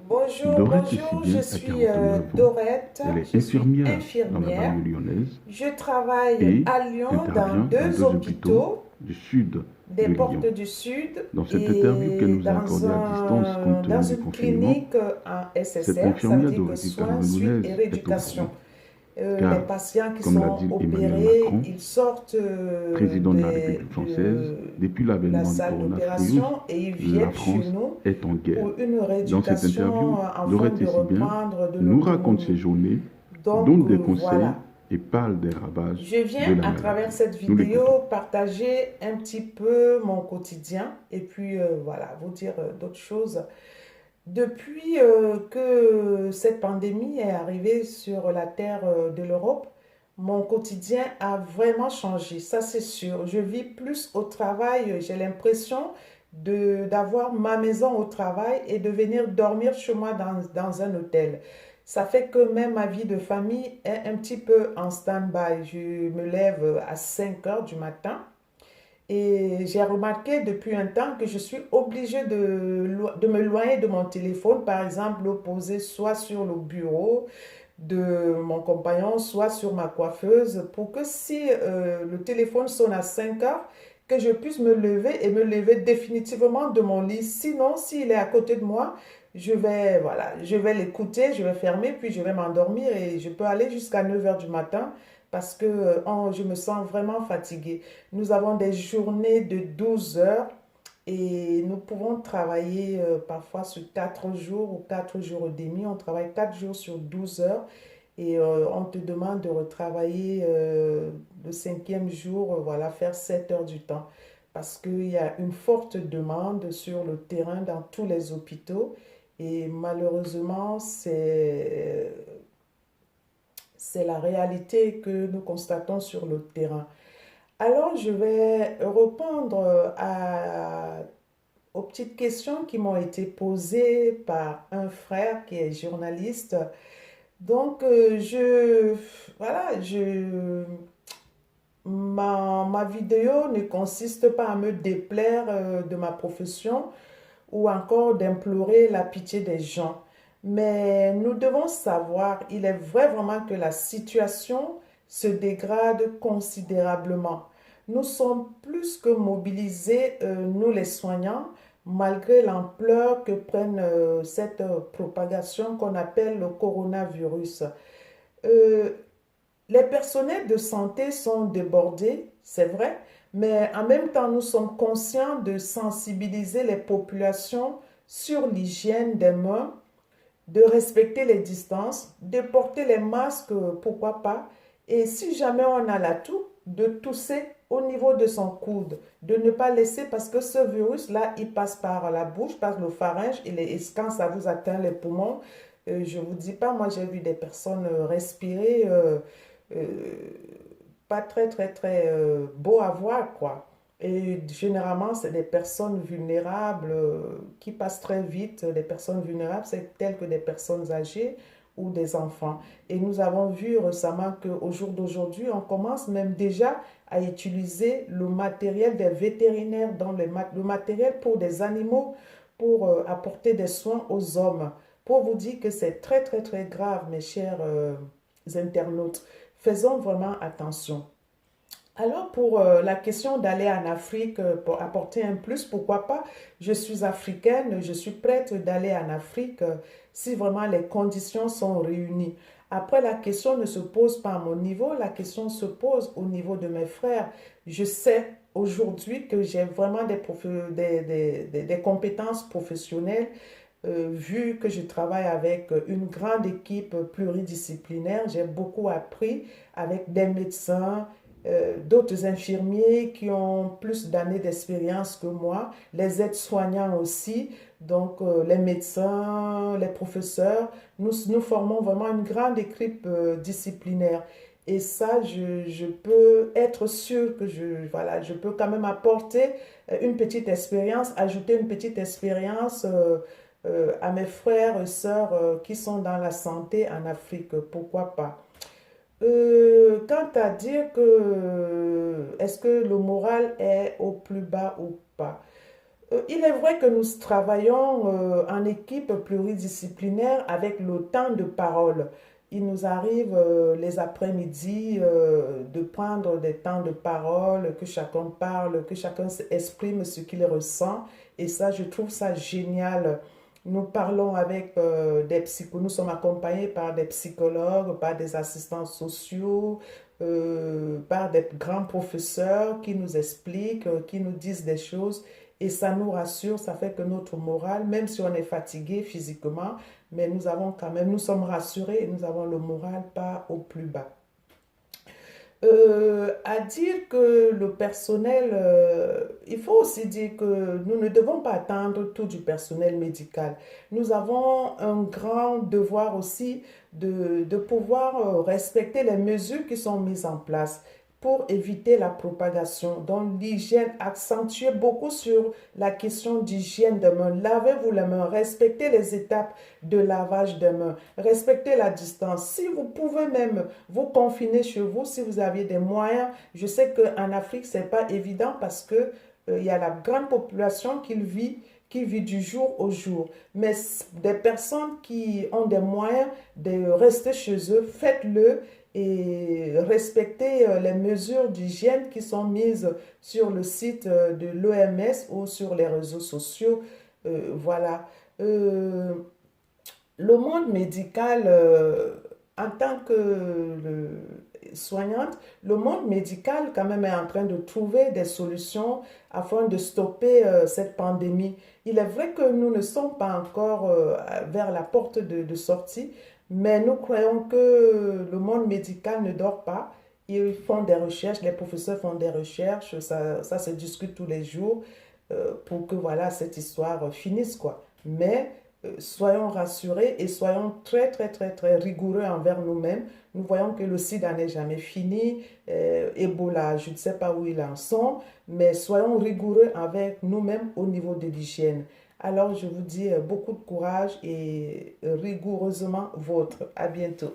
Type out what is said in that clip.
Bonjour, Dorette bonjour, je Sissibien a suis 49 ans. Dorette, Elle est je suis infirmière dans la infirmière. banlieue lyonnaise Je travaille et à Lyon dans intervient dans deux deux hôpitaux hôpitaux, du sud des de portes Lyon. du Sud Dans cette interview qu'elle et nous a accordée à distance compte dans tenu du une confinement, clinique en cette SSR, ça veut infirmière dire que d'origine soins, suite et camerounaise est au rééducation. front, Les car, patients qui comme l'a sont dit Emmanuel opérés, Macron, ils sortent président de la République française, depuis de la l'avènement du salle coronavirus, d'opération et ils la viennent chez France nous est en guerre. pour une Dans cette interview, rééducation afin Dorette de Sissibien reprendre de nous raconte ses l'autonomie. journées, Donc donne des conseils voilà, et parle des ravages je de viens la à travers maladie. cette Nous l'écoutons. vidéo partager un petit peu mon quotidien et puis voilà, vous dire d'autres choses. Depuis que cette pandémie est arrivée sur la terre de l'Europe, mon quotidien a vraiment changé, ça c'est sûr. Je vis plus au travail, j'ai l'impression d'avoir ma maison au travail et de venir dormir chez moi dans un hôtel. Ça fait que même ma vie de famille est un petit peu en stand-by. Je me lève à 5 heures du matin et j'ai remarqué depuis un temps que je suis obligée de me loigner de mon téléphone, par exemple, le poser soit sur le bureau de mon compagnon, soit sur ma coiffeuse, pour que si le téléphone sonne à 5 heures, que je puisse me lever et me lever définitivement de mon lit. Sinon, s'il est à côté de moi, voilà, je vais l'écouter, je vais fermer, puis je vais m'endormir et je peux aller jusqu'à 9 heures du matin parce que je me sens vraiment fatiguée. Nous avons des journées de 12 heures et nous pouvons travailler parfois sur 4 jours ou 4 jours et demi. On travaille 4 jours sur 12 heures et on te demande de retravailler le cinquième jour, voilà, faire 7 heures du temps. Parce qu'il y a une forte demande sur le terrain dans tous les hôpitaux et malheureusement, c'est la réalité que nous constatons sur le terrain. Alors, je vais répondre aux petites questions qui m'ont été posées par un frère qui est journaliste. Donc, voilà, ma vidéo ne consiste pas à me déplaire de ma profession ou encore d'implorer la pitié des gens. Mais nous devons savoir, il est vrai vraiment que la situation se dégrade considérablement. Nous sommes plus que mobilisés, nous les soignants, malgré l'ampleur que prenne cette propagation qu'on appelle le coronavirus. Euh, les personnels de santé sont débordés, c'est vrai, mais en même temps, nous sommes conscients de sensibiliser les populations sur l'hygiène des mains, de respecter les distances, de porter les masques, pourquoi pas, et si jamais on a l'atout, de tousser au niveau de son coude, de ne pas laisser, parce que ce virus-là, il passe par la bouche, par le pharynx, et quand ça vous atteint les poumons, je ne vous dis pas, moi j'ai vu des personnes respirer euh, pas très, très, très beau à voir, quoi. Et généralement, c'est des personnes vulnérables qui passent très vite. Les personnes vulnérables, c'est telles que des personnes âgées ou des enfants. Et nous avons vu récemment qu'au jour d'aujourd'hui, on commence même déjà à utiliser le matériel des vétérinaires, le matériel pour des animaux, pour apporter des soins aux hommes. Pour vous dire que c'est très, très, très grave, mes chers internautes. Faisons vraiment attention. Alors pour la question d'aller en Afrique pour apporter un plus, pourquoi pas? Je suis africaine, je suis prête d'aller en Afrique si vraiment les conditions sont réunies. Après, la question ne se pose pas à mon niveau, la question se pose au niveau de mes frères. Je sais aujourd'hui que j'ai vraiment des compétences professionnelles, vu que je travaille avec une grande équipe pluridisciplinaire. J'ai beaucoup appris avec des médecins, d'autres infirmiers qui ont plus d'années d'expérience que moi, les aides-soignants aussi, donc les médecins, les professeurs. Nous formons vraiment une grande équipe disciplinaire. Et ça, je peux être sûre que voilà, je peux quand même apporter une petite expérience, ajouter une petite expérience à mes frères et sœurs qui sont dans la santé en Afrique. Pourquoi pas? Quant à dire que est-ce que le moral est au plus bas ou pas? Il est vrai que nous travaillons en équipe pluridisciplinaire avec le temps de parole. Il nous arrive les après-midi de prendre des temps de parole, que chacun parle, que chacun exprime ce qu'il ressent. Et ça, je trouve ça génial. Nous parlons avec des psychologues, nous sommes accompagnés par des psychologues, par des assistants sociaux, par des grands professeurs qui nous expliquent, qui nous disent des choses. Et ça nous rassure, ça fait que notre morale, même si on est fatigué physiquement, mais nous avons quand même, nous sommes rassurés et nous avons le moral pas au plus bas. À dire que le personnel, il faut aussi dire que nous ne devons pas attendre tout du personnel médical. Nous avons un grand devoir aussi de pouvoir respecter les mesures qui sont mises en place pour éviter la propagation. Donc l'hygiène, accentuez beaucoup sur la question d'hygiène des mains. Lavez-vous les mains, respectez les étapes de lavage des mains, respectez la distance. Si vous pouvez même vous confiner chez vous, si vous avez des moyens, je sais qu'en Afrique, ce n'est pas évident parce que il y a la grande population qui vit du jour au jour. Mais des personnes qui ont des moyens de rester chez eux, faites-le et respectez les mesures d'hygiène qui sont mises sur le site de l'OMS ou sur les réseaux sociaux. Voilà. Euh, le monde médical, en tant que soignante, le monde médical quand même est en train de trouver des solutions afin de stopper cette pandémie. Il est vrai que nous ne sommes pas encore vers la porte de sortie, mais nous croyons que le monde médical ne dort pas. Ils font des recherches, les professeurs font des recherches, ça se discute tous les jours pour que voilà, cette histoire finisse, quoi. Mais soyons rassurés et soyons très, très, très, très rigoureux envers nous-mêmes. Nous voyons que le sida n'est jamais fini, Ebola, je ne sais pas où ils en sont, mais soyons rigoureux avec nous-mêmes au niveau de l'hygiène. Alors, je vous dis beaucoup de courage et rigoureusement vôtre. À bientôt.